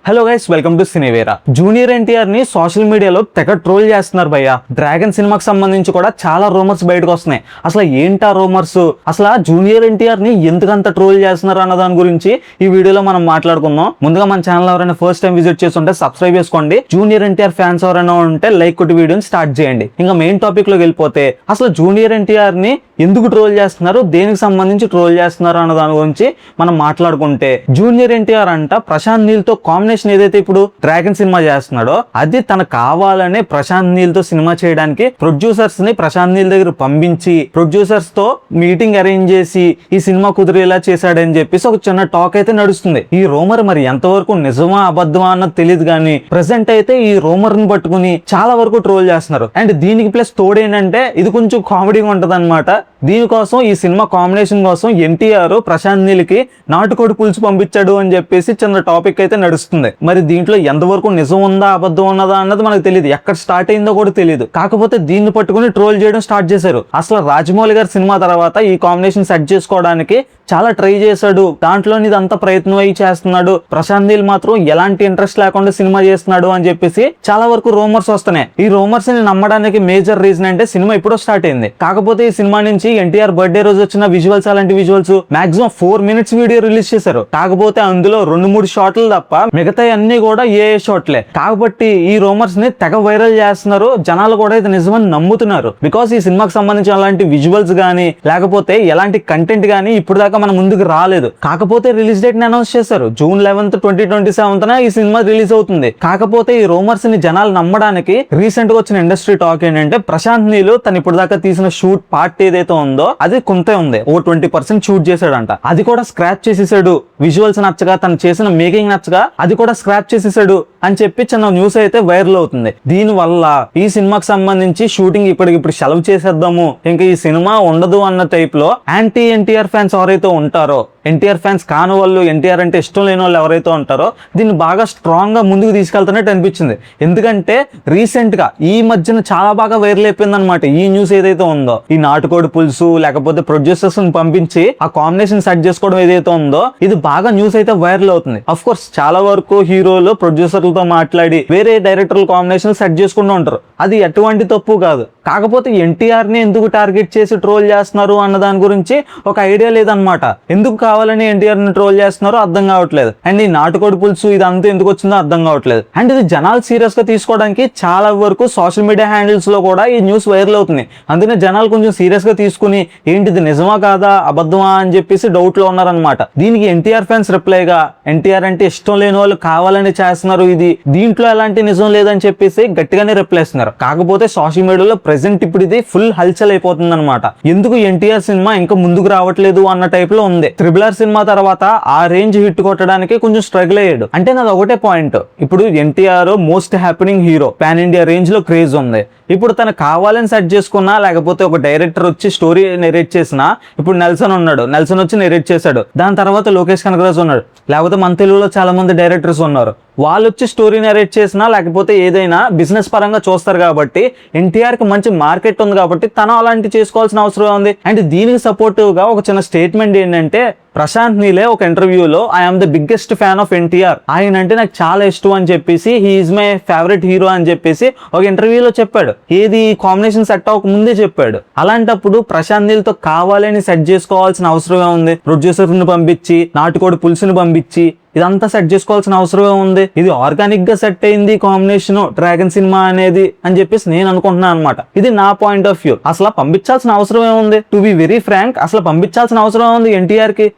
Hello guys, welcome to Cinevera. Junior NTR ని social మీడియాలో తెగ ట్రోల్ చేస్తున్నారు భయ్య. డ్రాగన్ సినిమాకి సంబంధించి కూడా చాలా రూమర్స్ బయటకు వస్తున్నాయి. అసలు ఏంటా రూమర్స్, అసలు జూనియర్ ఎన్టీఆర్ ని ఎందుకంత ట్రోల్ చేస్తున్నారు అన్న దాని గురించి ఈ వీడియోలో మనం మాట్లాడుకుందాం. ముందుగా మన ఛానల్ ఎవరైనా ఫస్ట్ టైం విజిట్ చేస్తుంటే సబ్స్క్రైబ్ చేసుకోండి. జూనియర్ ఎన్టీఆర్ ఫ్యాన్స్ ఎవరైనా ఉంటే లైక్ కొట్టి వీడియోని స్టార్ట్ చేయండి. ఇంకా మెయిన్ టాపిక్ లోకి వెళ్ళిపోతే, అసలు జూనియర్ ఎన్టీఆర్ ని ఎందుకు ట్రోల్ చేస్తున్నారు, దేనికి సంబంధించి ట్రోల్ చేస్తున్నారు అన్న దాని గురించి మనం మాట్లాడుకుంటే, జూనియర్ ఎన్టీఆర్ అంట ప్రశాంత్ నీల్ తో కాంబినేషన్ ఏదైతే ఇప్పుడు డ్రాగన్ సినిమా చేస్తున్నాడో అది తన కావాలనే ప్రశాంత్ నీల్ తో సినిమా చేయడానికి ప్రొడ్యూసర్స్ ని ప్రశాంత్ నీల్ దగ్గర పంపించి ప్రొడ్యూసర్స్ తో మీటింగ్ అరేంజ్ చేసి ఈ సినిమా కుదిరేలా చేశాడని చెప్పేసి ఒక చిన్న టాక్ అయితే నడుస్తుంది. ఈ రూమర్ మరి ఎంతవరకు నిజమా అబద్ధమా అన్నది తెలియదు కానీ ప్రెసెంట్ అయితే ఈ రూమర్ ని పట్టుకుని చాలా వరకు ట్రోల్ చేస్తున్నారు. అండ్ దీనికి ప్లస్ తోడేంటంటే ఇది కొంచెం కామెడీగా ఉంటది అనమాట. దీనికోసం ఈ సినిమా కాంబినేషన్ కోసం ఎన్టీఆర్ ప్రశాంత్ నీల్ కి నాటుకోడి పులుసు పంపించాడు అని చెప్పేసి చిన్న టాపిక్ అయితే నడుస్తుంది. మరి దీంట్లో ఎంతవరకు నిజం ఉందా అబద్ధం ఉన్నదా అన్నది మనకు తెలియదు, ఎక్కడ స్టార్ట్ అయిందో కూడా తెలియదు. కాకపోతే దీన్ని పట్టుకుని ట్రోల్ చేయడం స్టార్ట్ చేశారు. అసలు రాజమౌళి గారి సినిమా తర్వాత ఈ కాంబినేషన్ సెట్ చేసుకోవడానికి చాలా ట్రై చేశాడు, దాంట్లోని ఇదంతా ప్రయత్నం అయి చేస్తున్నాడు. ప్రశాంత్ నీల్ మాత్రం ఎలాంటి ఇంట్రెస్ట్ లేకుండా సినిమా చేస్తున్నాడు అని చెప్పేసి చాలా వరకు రూమర్స్ వస్తున్నాయి. ఈ రూమర్స్ ని నమ్మడానికి మేజర్ రీజన్ అంటే సినిమా ఎప్పుడో స్టార్ట్ అయింది. కాకపోతే ఈ సినిమా నుంచి ఎన్టీఆర్ బర్త్డే రోజు వచ్చిన విజువల్స్, అలాంటి visuals maximum 4 minutes video release చేశారు. కాకపోతే అందులో 2-3 షాట్లు తప్ప మిగతా అన్ని కూడా ఏ షాట్లే. కాబట్టి ఈ రూమర్స్ ని తెగ వైరల్ చేస్తున్నారు. జనాలు కూడా ఇది నిజమని నమ్ముతున్నారు. బికాస్ ఈ సినిమాకి సంబంధించిన అలాంటి విజువల్స్ గానీ లేకపోతే ఎలాంటి కంటెంట్ గానీ ఇప్పుడు దాకా మన ముందుకు రాలేదు. కాకపోతే రిలీజ్ డేట్ ని అనౌన్స్ చేశారు. June 11th, 2027 ఈ సినిమా రిలీజ్ అవుతుంది. కాకపోతే ఈ రూమర్స్ ని జనాలు నమ్మడానికి రీసెంట్ గా వచ్చిన ఇండస్ట్రీ టాక్ ఏంటంటే, ప్రశాంత్ నీల్ తను ఇప్పుడు దాకా తీసిన షూట్ పార్ట్ ఏదైతే ఉందో అది కొంత ఉంది, 20% షూట్ చేశాడంట. అది కూడా స్క్రాప్ చేసేసాడు. విజువల్స్ నచ్చగా, తను చేసిన మేకింగ్ నచ్చగా అది కూడా స్క్రాప్ చేసేసాడు అని చెప్పి చిన్న న్యూస్ అయితే వైరల్ అవుతుంది. దీని వల్ల ఈ సినిమాకి సంబంధించి షూటింగ్ ఇప్పటికిప్పుడు సెలవు చేసేద్దాము, ఇంకా ఈ సినిమా ఉండదు అన్న టైప్ లో యాంటీ ఎన్టీఆర్ ఫ్యాన్స్ ఎవరైతే ఉంటారో, ఎన్టీఆర్ ఫ్యాన్స్ కాని వాళ్ళు, ఎన్టీఆర్ అంటే ఇష్టం లేని వాళ్ళు ఎవరైతే ఉంటారో దీన్ని బాగా స్ట్రాంగ్ గా ముందుకు తీసుకెళ్తున్నట్టు అనిపించింది. ఎందుకంటే రీసెంట్ గా ఈ మధ్యన చాలా బాగా వైరల్ అయిపోయింది అనమాట ఈ న్యూస్ ఏదైతే ఉందో. ఈ నాటుకోడి పులుసు లేకపోతే ప్రొడ్యూసర్స్ ని పంపించి ఆ కాంబినేషన్ సెట్ చేసుకోవడం ఏదైతే ఉందో ఇది బాగా న్యూస్ అయితే వైరల్ అవుతుంది. అఫ్ కోర్స్ చాలా వరకు హీరోలు ప్రొడ్యూసర్లతో మాట్లాడి వేరే డైరెక్టర్ల కాంబినేషన్ సెట్ చేసుకుంటూ ఉంటారు. అది ఎటువంటి తప్పు కాదు. కాకపోతే ఎన్టీఆర్ ని ఎందుకు టార్గెట్ చేసి ట్రోల్ చేస్తున్నారు అన్న దాని గురించి ఒక ఐడియా లేదనమాట. ఎందుకు కావాలని ఎన్టీఆర్ ని ట్రోల్ చేస్తున్నారో అర్థం కావట్లేదు. అండ్ ఈ నాటుకోడి పులుసు ఇదంతా ఎందుకు వచ్చిందో అర్థం కావట్లేదు. అండ్ ఇది జనాలు సీరియస్ గా తీసుకోవడానికి చాలా వరకు సోషల్ మీడియా హ్యాండిల్స్ లో కూడా ఈ న్యూస్ వైరల్ అవుతుంది. అందుకనే జనాలు కొంచెం సీరియస్ గా తీసుకుని ఏంటిది నిజమా కాదా అబద్ధమా అని చెప్పేసి డౌట్ లో ఉన్నారనమాట. దీనికి ఎన్టీఆర్ ఫ్యాన్స్ రిప్లైగా, ఎన్టీఆర్ అంటే ఇష్టం లేని వాళ్ళు కావాలని చేస్తున్నారు, ఇది దీంట్లో ఎలాంటి నిజం లేదని చెప్పేసి గట్టిగానే రిప్లై ఇస్తున్నారు. కాకపోతే సోషల్ మీడియాలో ప్రెసెంట్ ఇప్పుడు ఇది ఫుల్ హల్చల్ అయిపోతుంది అనమాట. ఎందుకు ఎన్టీఆర్ సినిమా ఇంకా ముందుకు రావట్లేదు అన్న టైప్ లో ఉంది. RRR సినిమా తర్వాత ఆ రేంజ్ హిట్ కొట్టడానికి కొంచెం స్ట్రగుల్ అయ్యాడు. అంటే నాది ఒకటే పాయింట్, ఇప్పుడు NTR most happening hero, pan India range లో క్రేజ్ ఉంది. ఇప్పుడు తను కావాలని సెట్ చేసుకున్నా లేకపోతే ఒక డైరెక్టర్ వచ్చి స్టోరీ నెరేట్ చేసినా, ఇప్పుడు నెల్సన్ ఉన్నాడు, నెల్సన్ వచ్చి నెరేట్ చేశాడు. దాని తర్వాత లోకేష్ కనగరాజు ఉన్నాడు, లేకపోతే మన తెలుగులో చాలా మంది డైరెక్టర్స్ ఉన్నారు, వాళ్ళు వచ్చి స్టోరీ నెరేట్ చేసినా లేకపోతే ఏదైనా బిజినెస్ పరంగా చూస్తారు. కాబట్టి ఎన్టీఆర్ కి మంచి మార్కెట్ ఉంది కాబట్టి తను అలాంటి చేసుకోవాల్సిన అవసరం ఉంది. అండ్ దీనికి సపోర్టివ్ గా ఒక చిన్న స్టేట్మెంట్ ఏంటంటే, ప్రశాంత్ నీలే ఒక ఇంటర్వ్యూలో I'm the biggest fan of NTR, ఆయన అంటే నాకు చాలా ఇష్టం అని చెప్పేసి, he is my favourite hero అని చెప్పేసి ఒక ఇంటర్వ్యూలో చెప్పాడు. ఏది కాంబినేషన్ సెట్ అవ్వక ముందే చెప్పాడు. అలాంటప్పుడు ప్రశాంత్ నీల్ తో కావాలని సెట్ చేసుకోవాల్సిన అవసరమే ఉంది. ప్రొడ్యూసర్ ని పంపించి నాటుకోడి పులుసుని పంపించి ఇదంతా సెట్ చేసుకోవాల్సిన అవసరమే ఉంది. ఇది ఆర్గానిక్ గా సెట్ అయింది కాంబినేషన్ డ్రాగన్ సినిమా అనేది అని చెప్పేసి నేను అనుకుంటున్నాను అనమాట. ఇది నా పాయింట్ ఆఫ్ వ్యూ. అసలు పంపించాల్సిన అవసరం ఏముంది? టు బి వెరీ ఫ్రాంక్, అసలు పంపించాల్సిన అవసరం ఏముంది ఎన్టీఆర్ కి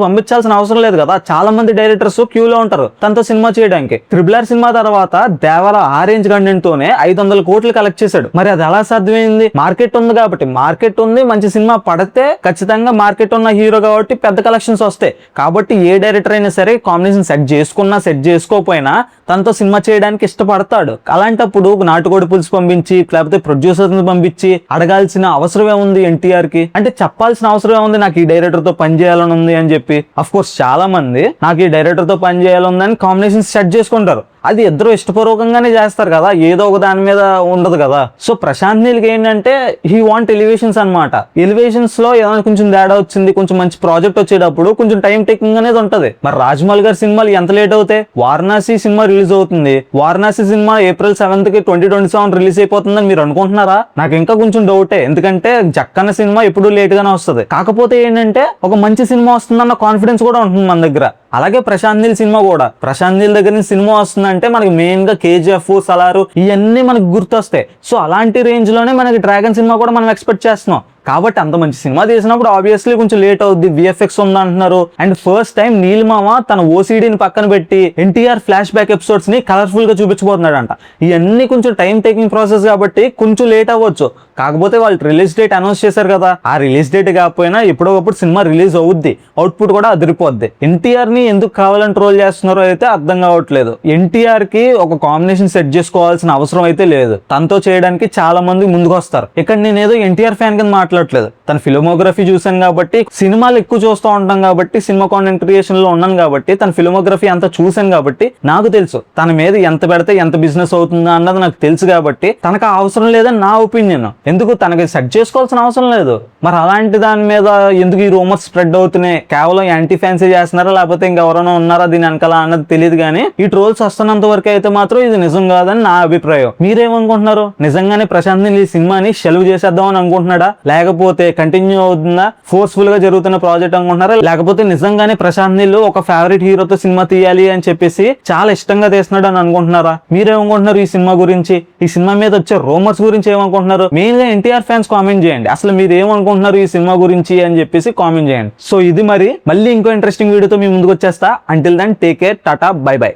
పంపించాల్సిన అవసరం లేదు కదా. చాలా మంది డైరెక్టర్స్ క్యూలో ఉంటారు తనతో సినిమా చేయడానికి. RRR సినిమా తర్వాత దేవర ఆరెంజ్ కంటెంట్ తోనే 500 కోట్లు కలెక్ట్ చేశాడు. మరి అది ఎలా సాధ్యమైంది? మార్కెట్ ఉంది కాబట్టి. మార్కెట్ ఉంది, మంచి సినిమా పడితే ఖచ్చితంగా మార్కెట్ ఉన్న హీరో కాబట్టి పెద్ద కలెక్షన్స్ వస్తాయి. కాబట్టి ఏ డైరెక్టర్ అయినా సరే కాంబినేషన్ సెట్ చేసుకున్నా సెట్ చేసుకోకపోయినా తనతో సినిమా చేయడానికి ఇష్టపడతాడు. అలాంటప్పుడు నాటుకోడి పులుసు పంపించి లేకపోతే ప్రొడ్యూసర్ ని పంపించి అడగాల్సిన అవసరం ఏముంది ఎన్టీఆర్ కి? అంటే చెప్పాల్సిన అవసరం ఏముంది, నాకు ఈ డైరెక్టర్ తో పని చేయాలని ఉంది అని చెప్పి. అఫ్ కోర్స్ చాలా మంది నాకు ఈ డైరెక్టర్ తో పని చేయాలని కాంబినేషన్ సెట్ చేసుకుంటారు. అది ఇద్దరు ఇష్టపూర్వకంగానే చేస్తారు కదా, ఏదో ఒక దాని మీద ఉండదు కదా. సో ప్రశాంత్ నీల్కి ఏంటంటే హీ వాంట్ ఎలివేషన్స్ అనమాట. ఎలివేషన్స్ లో ఏదైనా కొంచెం తేడా వచ్చింది, కొంచెం మంచి ప్రాజెక్ట్ వచ్చేటప్పుడు కొంచెం టైం టేకింగ్ అనేది ఉంటది. మరి రాజమౌళి గారి సినిమాలు ఎంత లేట్ అవుతాయి? వారణాసి సినిమా రిలీజ్ అవుతుంది, Varanasi cinema April 7th 2027 release అయిపోతుందని మీరు అనుకుంటున్నారా? నాకు ఇంకా కొంచెం డౌటే, ఎందుకంటే జక్కన్న సినిమా ఎప్పుడు లేట్ గానే వస్తుంది. కాకపోతే ఏంటంటే ఒక మంచి సినిమా వస్తుందన్న కాన్ఫిడెన్స్ కూడా ఉంటుంది మన దగ్గర. అలాగే ప్రశాంత్ నీల్ సినిమా కూడా, ప్రశాంత్ నీల్ దగ్గర నుంచి సినిమా వస్తుందంటే మనకి మెయిన్ గా KGF, సలారు ఇవన్నీ మనకి గుర్తొస్తాయి. సో అలాంటి రేంజ్ లోనే మనకి డ్రాగన్ సినిమా కూడా మనం ఎక్స్పెక్ట్ చేస్తున్నాం. కాబట్టి అంత మంచి సినిమా తీసినప్పుడు ఆబ్వియస్లీ కొంచెం లేట్ అవుద్ది, VFX ఉందంటున్నారు. అండ్ ఫస్ట్ టైం నీల్ మామ తన OCDని పక్కన పెట్టి NTR ఫ్లాష్ బ్యాక్ ఎపిసోడ్స్ ని కలర్ఫుల్ గా చూపించబోతున్నాడంట. ఇవన్నీ కొంచెం టైం టేకింగ్ ప్రాసెస్ కాబట్టి కొంచెం లేట్ అవ్వచ్చు. కాకపోతే వాళ్ళు రిలీజ్ డేట్ అనౌన్స్ చేశారు కదా, ఆ రిలీజ్ డేట్ కాకపోయినా ఎప్పుడో ఒకప్పుడు సినిమా రిలీజ్ అవుద్ది, అవుట్పుట్ కూడా అదిరిపోద్ది. NTR ని ఎందుకు కావాలని ట్రోల్ చేస్తున్నారో అయితే అర్థం కావట్లేదు. NTR కి ఒక కాంబినేషన్ సెట్ చేసుకోవాల్సిన అవసరం అయితే లేదు, తనతో చేయడానికి చాలా మంది ముందుకు వస్తారు. ఇక్కడ నేను ఏదో NTR ఫ్యాన్ కింద మాట్లాడట్లేదు, తన ఫిల్మోగ్రఫీ చూసాను కాబట్టి, సినిమాలు ఎక్కువ చూస్తూ ఉంటాం కాబట్టి, సినిమా కాంటెంట్ క్రియేషన్ లో ఉన్నాను కాబట్టి, తన ఫిల్మోగ్రఫీ అంతా చూసాను కాబట్టి నాకు తెలుసు తన మీద ఎంత పెడితే ఎంత బిజినెస్ అవుతుందా అన్నది నాకు తెలుసు. కాబట్టి తనకు అవసరం లేదని నా ఒపీనియన్. ఎందుకు తనకి సెట్ చేసుకోవాల్సిన అవసరం లేదు. మరి అలాంటి దాని మీద ఎందుకు ఈ రూమర్స్ స్ప్రెడ్ అవుతున్నాయి? కేవలం యాంటీ ఫ్యాన్సీ చేస్తున్నారా లేకపోతే ఇంకెవరైనా ఉన్నారా దీని వెనకాల అన్నది తెలియదు. కానీ ఈ ట్రోల్స్ వస్తున్నంత వరకు అయితే మాత్రం ఇది నిజం కాదని నా అభిప్రాయం. మీరేమనుకుంటున్నారు? నిజంగానే ప్రశాంత్ నీల్ ఈ సినిమాని సెలవు చేసేద్దాం అని అనుకుంటున్నాడా, లేకపోతే కంటిన్యూ అవుతుందా, ఫోర్స్ఫుల్ గా జరుగుతున్న ప్రాజెక్ట్ అనుకుంటున్నారా, లేకపోతే నిజంగానే ప్రశాంత్ నీల్ ఒక ఫేవరెట్ హీరోతో సినిమా తీయాలి అని చెప్పేసి చాలా ఇష్టంగా తీస్తున్నాడు అని అనుకుంటున్నారా? మీరేమనుకుంటున్నారు ఈ సినిమా గురించి? ఈ సినిమా మీద వచ్చే రూమర్స్ గురించి ఏమనుకుంటున్నారు? మెయిన్ గా NTR ఫ్యాన్స్ కామెంట్ చేయండి, అసలు మీరు ఏమనుకుంటున్నారు ఈ సినిమా గురించి అని చెప్పేసి కామెంట్ చేయండి. సో ఇది మళ్ళీ ఇంకో ఇంట్రెస్టింగ్ వీడియోతో మీ ముందుకు వచ్చేస్తా. Until then take care, tata, bye by.